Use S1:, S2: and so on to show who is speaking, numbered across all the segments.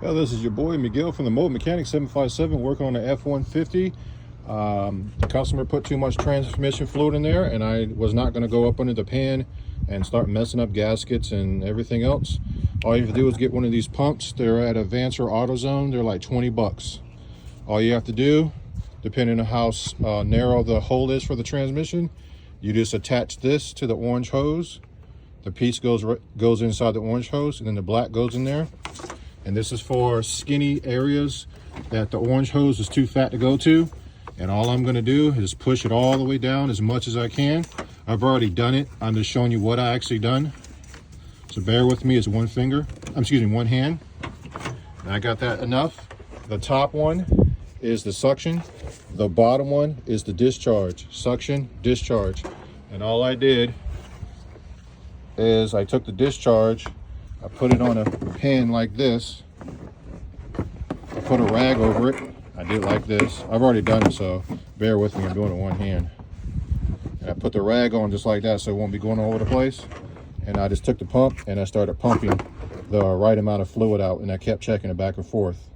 S1: Well, this is your boy Miguel from the Mobile Mechanic 757 working on the F-150. The customer put too much transmission fluid in there, and I was not going to go up under the pan and start messing up gaskets and everything else. All you have to do is get one of these pumps. They're at Advance or AutoZone. They're like 20 bucks. All you have to do, depending on how narrow the hole is for the transmission, you just attach this to the orange hose. The piece goes inside the orange hose, and then the black goes in there. And this is for skinny areas that the orange hose is too fat to go to. And all I'm going to do is push it all the way down as much as I can. I've already done it. I'm just showing you what I actually done. So bear with me. It's one hand. And I got that enough. The top one is the suction. The bottom one is the discharge. Suction, discharge. And all I did is I took the discharge, I put it on a pan like this. I put a rag over it. I did it like this. I've already done it, so bear with me. I'm doing it one hand. And I put the rag on just like that so it won't be going all over the place. And I just took the pump and I started pumping the right amount of fluid out, and I kept checking it back and forth.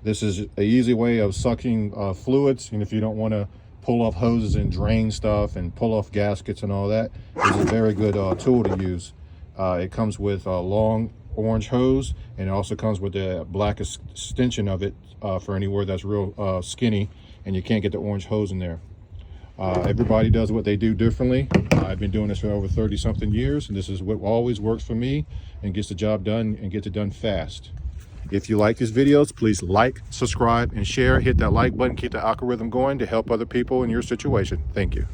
S1: This is an easy way of sucking fluids, and if you don't want to pull off hoses and drain stuff and pull off gaskets and all that, it's a very good tool to use. It comes with a long orange hose, and it also comes with the black extension of it for anywhere that's real skinny and you can't get the orange hose in there. Everybody does what they do differently. I've been doing this for over 30-something years, and this is what always works for me and gets the job done and gets it done fast. If you like these videos, please like, subscribe, and share. Hit that like button, keep the algorithm going to help other people in your situation. Thank you.